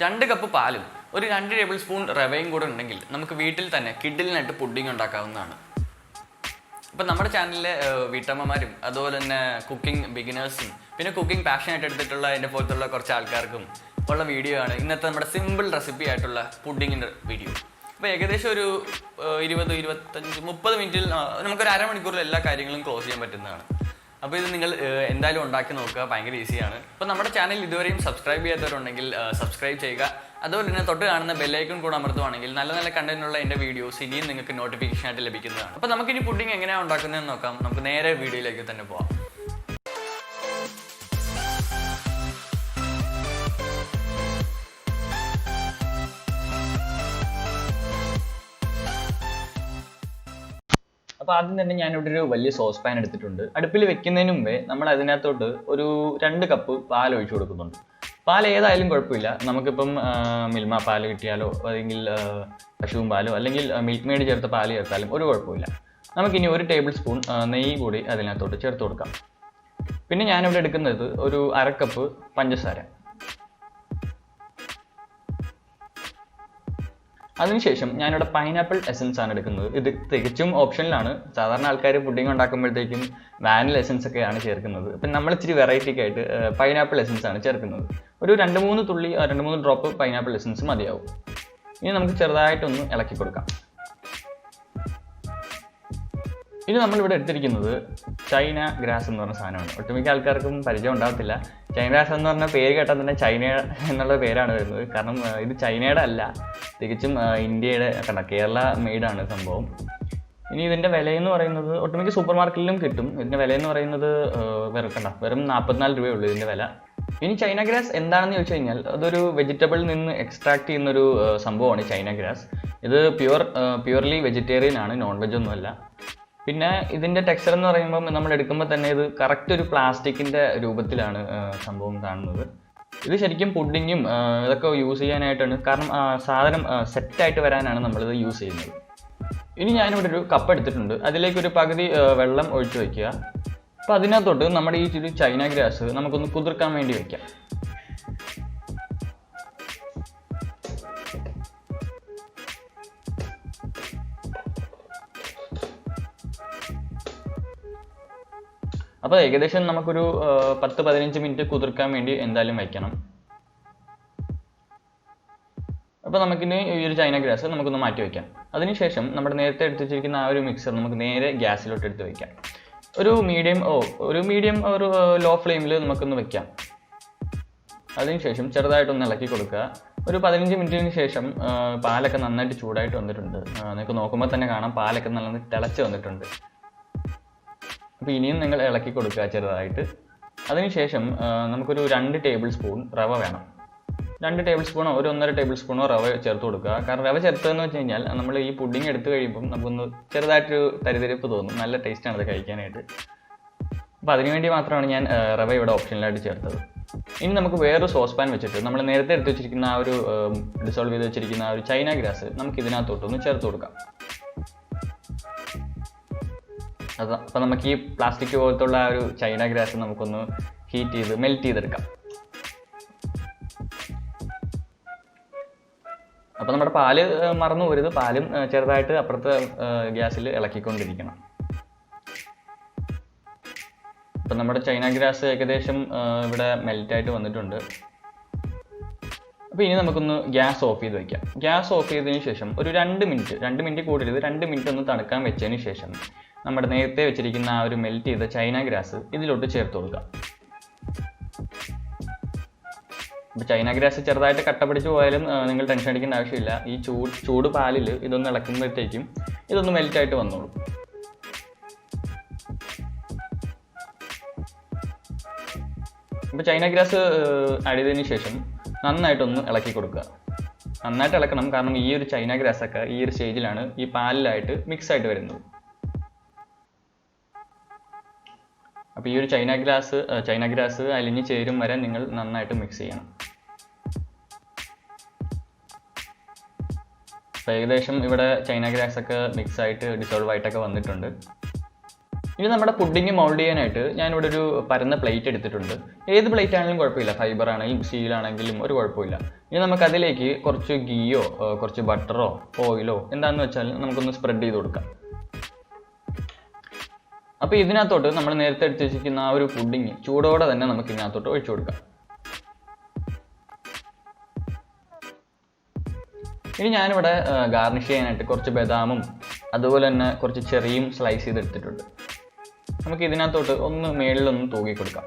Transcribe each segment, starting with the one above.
2 cup പാലും ഒരു 2 table spoon റവയും കൂടെ ഉണ്ടെങ്കിൽ നമുക്ക് വീട്ടിൽ തന്നെ കിഡിലിനായിട്ട് പുഡിംഗ് ഉണ്ടാക്കാവുന്നതാണ്. അപ്പോൾ നമ്മുടെ ചാനലിലെ വീട്ടമ്മമാരും അതുപോലെ തന്നെ കുക്കിംഗ് ബിഗിനേഴ്സും പിന്നെ കുക്കിംഗ് പാഷനായിട്ട് എടുത്തിട്ടുള്ള എൻ്റെ പോലത്തുള്ള കുറച്ച് ആൾക്കാർക്കും ഉള്ള വീഡിയോ ആണ് ഇന്നത്തെ നമ്മുടെ സിമ്പിൾ റെസിപ്പി ആയിട്ടുള്ള പുഡിങ്ങിൻ്റെ വീഡിയോ. അപ്പോൾ ഏകദേശം ഒരു 20, 25, 30 മിനിറ്റിൽ നമുക്കൊരു അരമണിക്കൂറിൽ എല്ലാ കാര്യങ്ങളും ക്ലോസ് ചെയ്യാൻ പറ്റുന്നതാണ്. അപ്പോൾ ഇത് നിങ്ങൾ എന്തായാലും ഉണ്ടാക്കി നോക്കുക, ഭയങ്കര ഈസിയാണ്. അപ്പോൾ നമ്മുടെ ചാനൽ ഇതുവരെയും സബ്സ്ക്രൈബ് ചെയ്യാത്തവരുണ്ടെങ്കിൽ സബ്സ്ക്രൈബ് ചെയ്യുക. അതുപോലെ തന്നെ തൊട്ട് കാണുന്ന ബെല്ലൈക്കൺ കൂടെ അമർത്തുവാണെങ്കിൽ നല്ല നല്ല കണ്ടന്റുള്ള എൻ്റെ വീഡിയോസ് ഇനിയും നിങ്ങൾക്ക് നോട്ടിഫിക്കേഷൻ ആയിട്ട് ലഭിക്കുന്നതാണ്. അപ്പോൾ നമുക്കിനി പുഡിംഗ് എങ്ങനെയാണ് ഉണ്ടാക്കുന്നതെന്ന് നോക്കാം. നമുക്ക് നേരെ വീഡിയോയിലേക്ക് തന്നെ പോവാം. അപ്പോൾ ആദ്യം തന്നെ ഞാനിവിടെ ഒരു വലിയ സോസ് പാൻ എടുത്തിട്ടുണ്ട്. അടുപ്പിൽ വെക്കുന്നതിന് മുമ്പേ നമ്മൾ അതിനകത്തോട്ട് ഒരു 2 കപ്പ് പാൽ ഒഴിച്ചു കൊടുക്കുന്നുണ്ട്. പാൽ ഏതായാലും കുഴപ്പമില്ല, നമുക്കിപ്പം മിൽമ പാൽ കിട്ടിയാലോ അല്ലെങ്കിൽ പശുവും പാലോ അല്ലെങ്കിൽ മിൽക്ക് മെയ്ഡ് ചേർത്ത പാൽ ചേർത്താലും ഒരു കുഴപ്പമില്ല. നമുക്കിനി 1 ടേബിൾ സ്പൂൺ നെയ്യ് കൂടി അതിനകത്തോട്ട് ചേർത്ത് കൊടുക്കാം. പിന്നെ ഞാനിവിടെ എടുക്കുന്നത് ഒരു 1/2 കപ്പ് പഞ്ചസാര. അതിനുശേഷം ഞാനിവിടെ പൈനാപ്പിൾ എസൻസ് ആണ് എടുക്കുന്നത്. ഇത് തികച്ചും ഓപ്ഷനിലാണ്. സാധാരണ ആൾക്കാർ പുഡിംഗ് ഉണ്ടാക്കുമ്പോഴത്തേക്കും വാനില എസൻസ് ഒക്കെയാണ് ചേർക്കുന്നത്. അപ്പം നമ്മൾ ഇച്ചിരി വെറൈറ്റിക്ക് ആയിട്ട് പൈനാപ്പിൾ എസൻസ് ആണ് ചേർക്കുന്നത്. ഒരു 2-3 ഡ്രോപ്പ് പൈനാപ്പിൾ എസൻസ് മതിയാവും. ഇനി നമുക്ക് ചെറുതായിട്ടൊന്ന് ഇളക്കി കൊടുക്കാം. ഇനി നമ്മളിവിടെ എടുത്തിരിക്കുന്നത് ചൈന ഗ്രാസ് എന്ന് പറഞ്ഞ സാധനമാണ്. ഒട്ടുമിക്ക ആൾക്കാർക്കും പരിചയം ഉണ്ടാകത്തില്ല. ചൈന ഗ്രാസ് എന്ന് പറഞ്ഞ പേര് കേട്ടാൽ തന്നെ ചൈന എന്നുള്ള പേരാണ് വരുന്നത്. കാരണം ഇത് ചൈനയുടെ അല്ല, തികച്ചും ഇന്ത്യയുടെ കേരള മെയ്ഡാണ് സംഭവം. ഇനി ഇതിൻ്റെ വിലയെന്ന് പറയുന്നത് ഒട്ടുമിക്ക സൂപ്പർ മാർക്കറ്റിലും കിട്ടും. ഇതിൻ്റെ വിലയെന്ന് പറയുന്നത് വെറും 44 രൂപയേ ഉള്ളൂ ഇതിൻ്റെ വില. ഇനി ചൈന ഗ്രാസ് എന്താണെന്ന് ചോദിച്ചു കഴിഞ്ഞാൽ അതൊരു വെജിറ്റബിളിൽ നിന്ന് എക്സ്ട്രാക്ട് ചെയ്യുന്നൊരു സംഭവമാണ് ചൈന ഗ്രാസ്. ഇത് പ്യുവർലി വെജിറ്റേറിയൻ ആണ്, നോൺ വെജ് ഒന്നുമല്ല. പിന്നെ ഇതിൻ്റെ ടെക്സ്ചർ എന്ന് പറയുമ്പം നമ്മൾ എടുക്കുമ്പോൾ തന്നെ ഇത് കറക്റ്റ് ഒരു പ്ലാസ്റ്റിക്കിൻ്റെ രൂപത്തിലാണ് സംഭവം കാണുന്നത്. ഇത് ശരിക്കും പുഡിങ്ങും ഇതൊക്കെ യൂസ് ചെയ്യാനായിട്ടാണ്. കാരണം സാധനം സെറ്റായിട്ട് വരാനാണ് നമ്മളിത് യൂസ് ചെയ്യുന്നത്. ഇനി ഞാനിവിടെ ഒരു കപ്പ് എടുത്തിട്ടുണ്ട്. അതിലേക്കൊരു പകുതി വെള്ളം ഒഴിച്ച് വയ്ക്കുക. അപ്പോൾ അതിനകത്തോട്ട് നമ്മുടെ ഈ ഒരു ചൈന ഗ്രാസ് നമുക്കൊന്ന് കുതിർക്കാൻ വേണ്ടി വയ്ക്കാം. അപ്പോൾ ഏകദേശം നമുക്കൊരു 10-15 മിനിറ്റ് കുതിർക്കാൻ വേണ്ടി എന്തായാലും വയ്ക്കണം. അപ്പോൾ നമുക്കിനി ഈ ഒരു ചൈന ഗ്രാസ് നമുക്കൊന്ന് മാറ്റി വയ്ക്കാം. അതിനുശേഷം നമ്മുടെ നേരത്തെ എടുത്ത് വെച്ചിരിക്കുന്ന ആ ഒരു മിക്സർ നമുക്ക് നേരെ ഗ്യാസിലോട്ട് എടുത്ത് വയ്ക്കാം. ഒരു മീഡിയം ഒരു ലോ ഫ്ലെയിമിൽ നമുക്കൊന്ന് വയ്ക്കാം. അതിനുശേഷം ചെറുതായിട്ടൊന്ന് ഇളക്കി കൊടുക്കുക. ഒരു 15 മിനിറ്റിന് ശേഷം പാലൊക്കെ നന്നായിട്ട് ചൂടായിട്ട് വന്നിട്ടുണ്ട്. നിങ്ങൾക്ക് നോക്കുമ്പോൾ തന്നെ കാണാം പാലൊക്കെ നന്നായി തിളച്ച് വന്നിട്ടുണ്ട്. അപ്പോൾ ഇനിയും നിങ്ങൾ ഇളക്കി കൊടുക്കുക ചെറുതായിട്ട്. അതിനുശേഷം നമുക്കൊരു 2 ടേബിൾ സ്പൂൺ റവ വേണം. 2 ടേബിൾ സ്പൂണോ ഒരു 1.5 ടേബിൾ സ്പൂണോ റവ ചേർത്ത് കൊടുക്കുക. കാരണം റവ ചേർത്തതെന്ന് വെച്ച് കഴിഞ്ഞാൽ നമ്മൾ ഈ പുഡിംഗ് എടുത്ത് കഴിയുമ്പം നമുക്കൊന്ന് ചെറുതായിട്ടൊരു തരിതരിപ്പ് തോന്നും. നല്ല ടേസ്റ്റാണ് അത് കഴിക്കാനായിട്ട്. അപ്പോൾ അതിനുവേണ്ടി മാത്രമാണ് ഞാൻ റവ ഇവിടെ ഓപ്ഷനിലായിട്ട് ചേർത്തത്. ഇനി നമുക്ക് വേറൊരു സോസ് പാൻ വെച്ചിട്ട് നമ്മൾ നേരത്തെ എടുത്ത് വെച്ചിരിക്കുന്ന ആ ഒരു ഡിസോൾവ് ചെയ്ത് വെച്ചിരിക്കുന്ന ആ ഒരു ചൈന ഗ്രാസ് നമുക്ക് ഇതിനകത്തോട്ടൊന്ന് ചേർത്ത് കൊടുക്കാം. അപ്പോൾ നമുക്ക് ഈ പ്ലാസ്റ്റിക് പോലത്തുള്ള ആ ഒരു ചൈന ഗ്രാസ് നമുക്കൊന്ന് മെൽറ്റ് ചെയ്തെടുക്കാം. അപ്പോൾ നമ്മുടെ പാല് മറന്നു പോരുത്, പാലും ചെറുതായിട്ട് അപ്പുറത്തെ ഗ്യാസിൽ ഇളക്കിക്കൊണ്ടിരിക്കണം. അപ്പം നമ്മുടെ ചൈന ഗ്രാസ് ഏകദേശം ഇവിടെ മെൽറ്റായിട്ട് വന്നിട്ടുണ്ട്. അപ്പോൾ ഇനി നമുക്കൊന്ന് ഗ്യാസ് ഓഫ് ചെയ്ത് വയ്ക്കാം. ഗ്യാസ് ഓഫ് ചെയ്തതിന് ശേഷം ഒരു 2 മിനിറ്റ് കൂടരുത്, 2 മിനിറ്റ് ഒന്ന് തണുക്കാൻ വെച്ചതിന് ശേഷം നമ്മുടെ നേരത്തെ വെച്ചിരിക്കുന്ന ആ ഒരു മെൽറ്റ് ചെയ്ത ചൈന ഗ്രാസ് ഇതിലോട്ട് ചേർത്ത് കൊടുക്കാം. അപ്പോൾ ചൈന ഗ്രാസ് ചെറുതായിട്ട് കട്ട പിടിച്ച് പോയാലും നിങ്ങൾ ടെൻഷൻ അടിക്കേണ്ട ആവശ്യമില്ല. ഈ ചൂട് പാലിൽ ഇതൊന്ന് ഇളക്കുമ്പോഴത്തേക്കും ഇതൊന്ന് മെൽറ്റായിട്ട് വന്നോളൂ. അപ്പോൾ ചൈന ഗ്രാസ് ആഡ് ചെയ്തതിന് ശേഷം നന്നായിട്ടൊന്ന് ഇളക്കി കൊടുക്കുക. നന്നായിട്ട് ഇളക്കണം, കാരണം ഈ ഒരു ചൈന ഗ്രാസൊക്കെ ഈ ഒരു സ്റ്റേജിലാണ് ഈ പാലിലായിട്ട് മിക്സ് ആയിട്ട് വരുന്നത്. അപ്പോൾ ഈ ഒരു ചൈന ഗ്രാസ് അലിഞ്ഞ് ചേരും വരെ നിങ്ങൾ നന്നായിട്ട് മിക്സ് ചെയ്യണം. അപ്പോൾ ഏകദേശം ഇവിടെ ചൈന ഗ്രാസ് ഒക്കെ മിക്സ് ആയിട്ട് ഡിസോൾവ് ആയിട്ടൊക്കെ വന്നിട്ടുണ്ട്. ഇനി നമ്മുടെ പുഡിങ് മൗൾഡ് ചെയ്യാനായിട്ട് ഞാനിവിടെ ഒരു പരന്ന പ്ലേറ്റ് എടുത്തിട്ടുണ്ട്. ഏത് പ്ലേറ്റ് ആണെങ്കിലും കുഴപ്പമില്ല, ഫൈബർ ആണെങ്കിലും സ്റ്റീൽ ആണെങ്കിലും ഒരു കുഴപ്പമില്ല. ഇനി നമുക്ക് അതിലേക്ക് കുറച്ച് ഗീയോ കുറച്ച് ബട്ടറോ ഓയിലോ എന്താണെന്ന് വെച്ചാൽ നമുക്കൊന്ന് സ്പ്രെഡ് ചെയ്ത് കൊടുക്കാം. അപ്പോൾ ഇതിനകത്തോട്ട് നമ്മൾ നേരത്തെ എടുത്ത് വെച്ചിരിക്കുന്ന ആ ഒരു പുഡിങ് ചൂടോടെ തന്നെ നമുക്ക് ഇതിനകത്തോട്ട് ഒഴിച്ചു കൊടുക്കാം. ഇനി ഞാനിവിടെ ഗാർണിഷ് ചെയ്യാനായിട്ട് കുറച്ച് ബദാമും അതുപോലെ തന്നെ കുറച്ച് ചെറിയും സ്ലൈസ് ചെയ്തെടുത്തിട്ടുണ്ട്. നമുക്ക് ഇതിനകത്തോട്ട് ഒന്ന് മേളിലൊന്ന് തൂക്കി കൊടുക്കാം.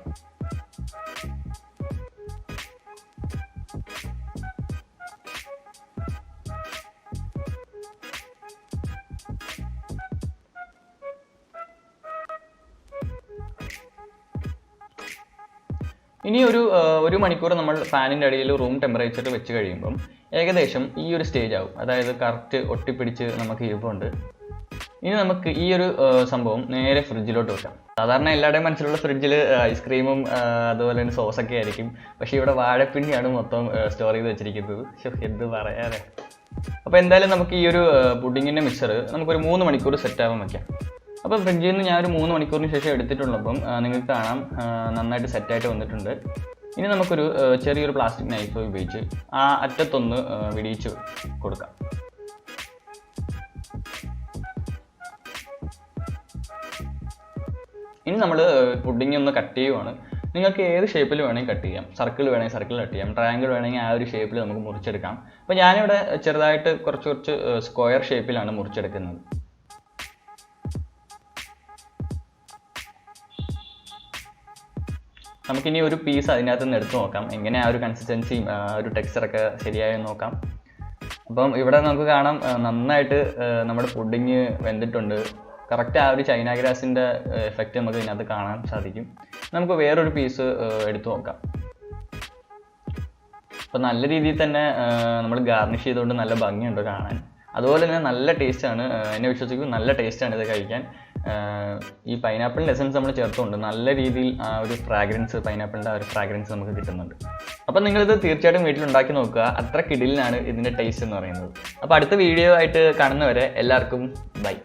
ഇനി ഒരു മണിക്കൂർ നമ്മൾ ഫാനിൻ്റെ അടിയിൽ റൂം ടെമ്പറേച്ചർ വെച്ച് കഴിയുമ്പം ഏകദേശം ഈ ഒരു സ്റ്റേജ് ആവും. അതായത് കറക്റ്റ് ഒട്ടിപ്പിടിച്ച് നമുക്ക് ഇരിപ്പുണ്ട്. ഇനി നമുക്ക് ഈ ഒരു സംഭവം നേരെ ഫ്രിഡ്ജിലോട്ട് വെക്കാം. സാധാരണ എല്ലാവരുടെയും മനസ്സിലുള്ള ഫ്രിഡ്ജിൽ ഐസ്ക്രീമും അതുപോലെ തന്നെ സോസൊക്കെ ആയിരിക്കും. പക്ഷേ ഇവിടെ വാഴപ്പിണ്ടിയാണ് മൊത്തം സ്റ്റോർ ചെയ്ത് വെച്ചിരിക്കുന്നത്. എന്ത് പറയാതെ. അപ്പോൾ എന്തായാലും നമുക്ക് ഈ ഒരു പുഡിങ്ങിൻ്റെ മിക്സർ നമുക്കൊരു 3 മണിക്കൂർ സെറ്റ് ആവാൻ വയ്ക്കാം. അപ്പോൾ ഫ്രിഡ്ജിൽ നിന്ന് ഞാനൊരു 3 മണിക്കൂറിന് ശേഷം എടുത്തിട്ടുള്ളപ്പം നിങ്ങൾക്ക് കാണാം നന്നായിട്ട് സെറ്റായിട്ട് വന്നിട്ടുണ്ട്. ഇനി നമുക്കൊരു ചെറിയൊരു പ്ലാസ്റ്റിക് നൈഫ് ഉപയോഗിച്ച് ആ അറ്റത്തൊന്ന് വിടിയിച്ച് കൊടുക്കാം. ഇനി നമ്മൾ പുഡിങ് ഒന്ന് കട്ട് ചെയ്യുവാണ്. നിങ്ങൾക്ക് ഏത് ഷേപ്പിൽ വേണമെങ്കിൽ കട്ട് ചെയ്യാം. സർക്കിൾ വേണമെങ്കിൽ സർക്കിൾ കട്ട് ചെയ്യാം, ട്രയാങ്കിൾ വേണമെങ്കിൽ ആ ഒരു ഷേപ്പിൽ നമുക്ക് മുറിച്ചെടുക്കാം. അപ്പോൾ ഞാനിവിടെ ചെറുതായിട്ട് കുറച്ച് സ്ക്വയർ ഷേപ്പിലാണ് മുറിച്ചെടുക്കുന്നത്. നമുക്കിനി ഒരു പീസ് അതിനകത്ത് നിന്ന് എടുത്ത് നോക്കാം, എങ്ങനെ ആ ഒരു കൺസിസ്റ്റൻസിയും ഒരു ടെക്സ്ചറൊക്കെ ശരിയായെന്ന് നോക്കാം. അപ്പം ഇവിടെ നമുക്ക് കാണാം നന്നായിട്ട് നമ്മുടെ പുഡിങ് വെന്തിട്ടുണ്ട്. കറക്റ്റ് ആ ഒരു ചൈന ഗ്രാസിൻ്റെ എഫക്റ്റ് നമുക്ക് ഇതിനകത്ത് കാണാൻ സാധിക്കും. നമുക്ക് വേറൊരു പീസ് എടുത്തു നോക്കാം. അപ്പോൾ നല്ല രീതിയിൽ തന്നെ നമ്മൾ ഗാർണിഷ് ചെയ്തുകൊണ്ട് നല്ല ഭംഗിയുണ്ട് കാണാൻ. അതുപോലെ തന്നെ നല്ല ടേസ്റ്റാണ്, എന്നെ വിശ്വസിക്കും നല്ല ടേസ്റ്റാണ് ഇത് കഴിക്കാൻ. ഈ പൈനാപ്പിളിൻ്റെ എസൻസ് നമ്മൾ ചേർത്തുകൊണ്ട് നല്ല രീതിയിൽ ആ ഒരു ഫ്രാഗ്രൻസ്, പൈനാപ്പിളിൻ്റെ ആ ഒരു ഫ്രാഗ്രൻസ് നമുക്ക് കിട്ടുന്നുണ്ട്. അപ്പം നിങ്ങളിത് തീർച്ചയായിട്ടും വീട്ടിലുണ്ടാക്കി നോക്കുക. അത്ര കിടിലിനാണ് ഇതിൻ്റെ ടേസ്റ്റ് എന്ന് പറയുന്നത്. അപ്പോൾ അടുത്ത വീഡിയോ ആയിട്ട് കാണുന്നവരെ എല്ലാവർക്കും ബൈ.